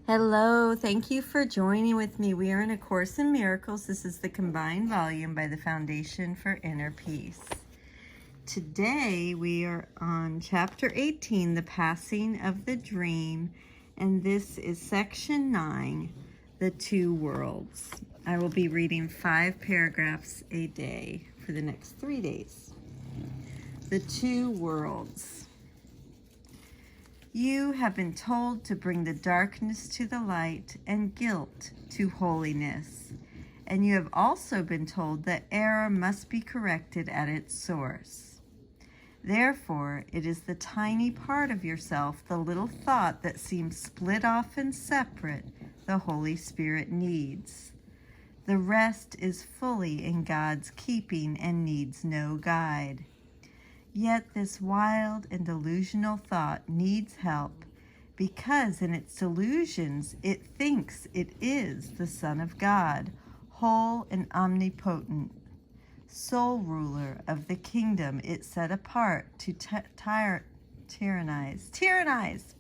Hello, thank you for joining with me. We are in A Course in Miracles. This is the combined volume by the Foundation for Inner Peace. Today we are on Chapter 18, The Passing of the Dream, and this is Section 9, The Two Worlds. I will be reading 5 paragraphs a day for the next 3 days. The Two Worlds. You have been told to bring the darkness to the light and guilt to holiness. And you have also been told that error must be corrected at its source. Therefore, it is the tiny part of yourself, the little thought that seems split off and separate, the Holy Spirit needs. The rest is fully in God's keeping and needs no guide. Yet this wild and delusional thought needs help because in its delusions it thinks it is the Son of God, whole and omnipotent, sole ruler of the kingdom it set apart to tyrannize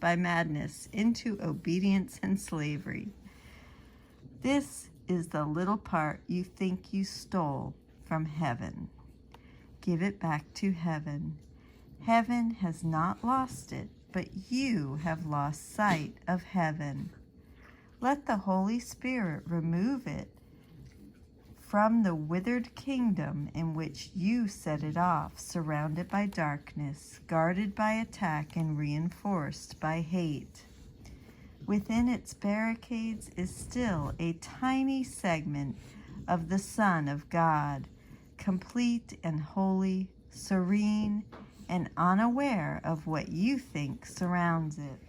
by madness into obedience and slavery. This is the little part you think you stole from heaven. Give it back to heaven. Heaven has not lost it, but you have lost sight of heaven. Let the Holy Spirit remove it from the withered kingdom in which you set it off, surrounded by darkness, guarded by attack, and reinforced by hate. Within its barricades is still a tiny segment of the Son of God, complete and holy, serene, and unaware of what you think surrounds it.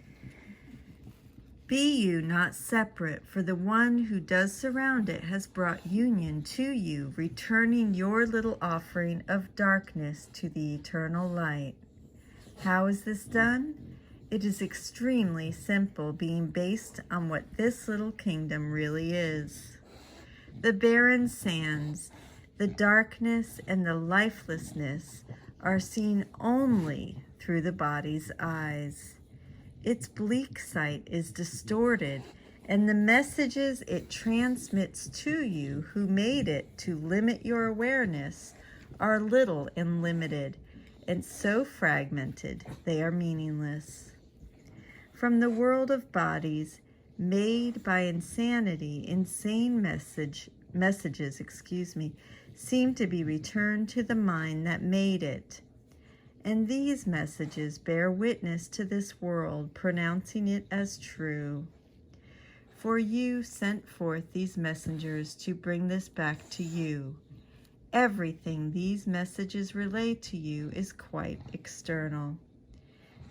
Be you not separate, for the one who does surround it has brought union to you, returning your little offering of darkness to the eternal light. How is this done? It is extremely simple, being based on what this little kingdom really is. The barren sands, the darkness and the lifelessness are seen only through the body's eyes. Its bleak sight is distorted, and the messages it transmits to you who made it to limit your awareness are little and limited, and so fragmented they are meaningless. From the world of bodies, made by insanity, insane messages, seem to be returned to the mind that made it. And these messages bear witness to this world, pronouncing it as true. For you sent forth these messengers to bring this back to you. Everything these messages relay to you is quite external.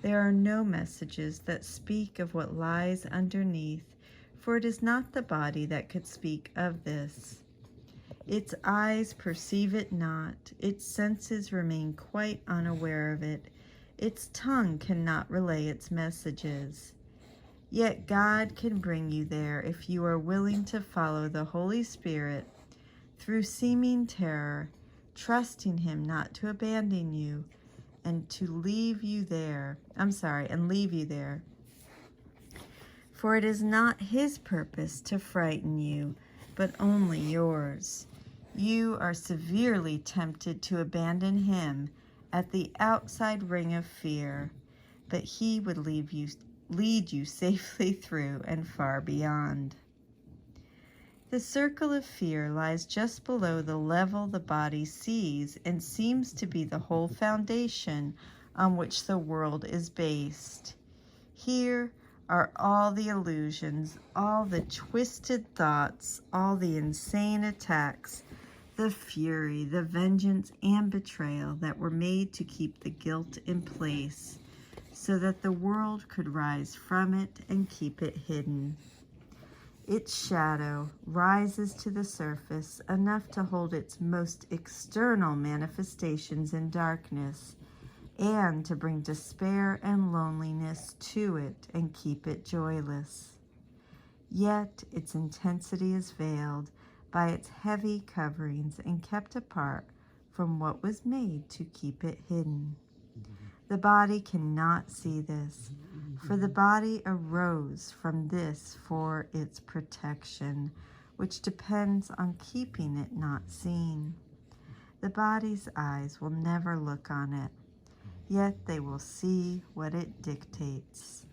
There are no messages that speak of what lies underneath, for it is not the body that could speak of this. Its eyes perceive it not, its senses remain quite unaware of it, its tongue cannot relay its messages. Yet God can bring you there if you are willing to follow the Holy Spirit through seeming terror, trusting Him not to abandon you and leave you there. For it is not His purpose to frighten you, but only yours. You are severely tempted to abandon Him at the outside ring of fear, but He would lead you safely through and far beyond. The circle of fear lies just below the level the body sees and seems to be the whole foundation on which the world is based. Here are all the illusions, all the twisted thoughts, all the insane attacks, the fury, the vengeance, and betrayal that were made to keep the guilt in place, so that the world could rise from it and keep it hidden. Its shadow rises to the surface enough to hold its most external manifestations in darkness, and to bring despair and loneliness to it and keep it joyless. Yet its intensity is veiled by its heavy coverings and kept apart from what was made to keep it hidden. The body cannot see this, For the body arose from this for its protection, which depends on keeping it not seen. The body's eyes will never look on it, yet they will see what it dictates.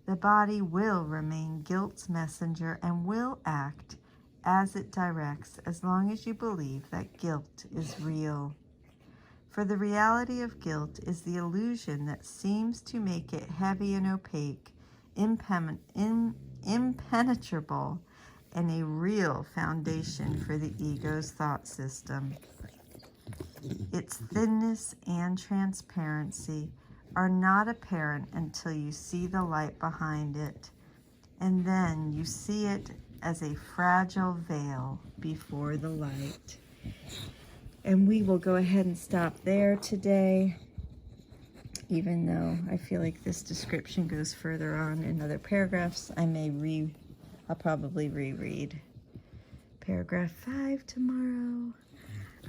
The body will remain guilt's messenger and will act as it directs as long as you believe that guilt is real. For the reality of guilt is the illusion that seems to make it heavy and opaque, impenetrable, and a real foundation for the ego's thought system. Its thinness and transparency are not apparent until you see the light behind it, and then you see it as a fragile veil before the light. And we will go ahead and stop there today, even though I feel like this description goes further on in other paragraphs. I'll probably reread paragraph 5 tomorrow.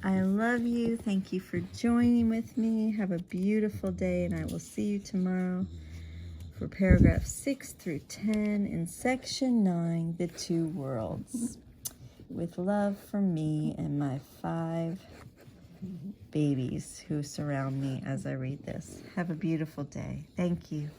I love you. Thank you for joining with me. Have a beautiful day, and I will see you tomorrow for paragraph 6 through 10 in section 9, The Two Worlds. With love from me and my 5 babies who surround me as I read this. Have a beautiful day. Thank you.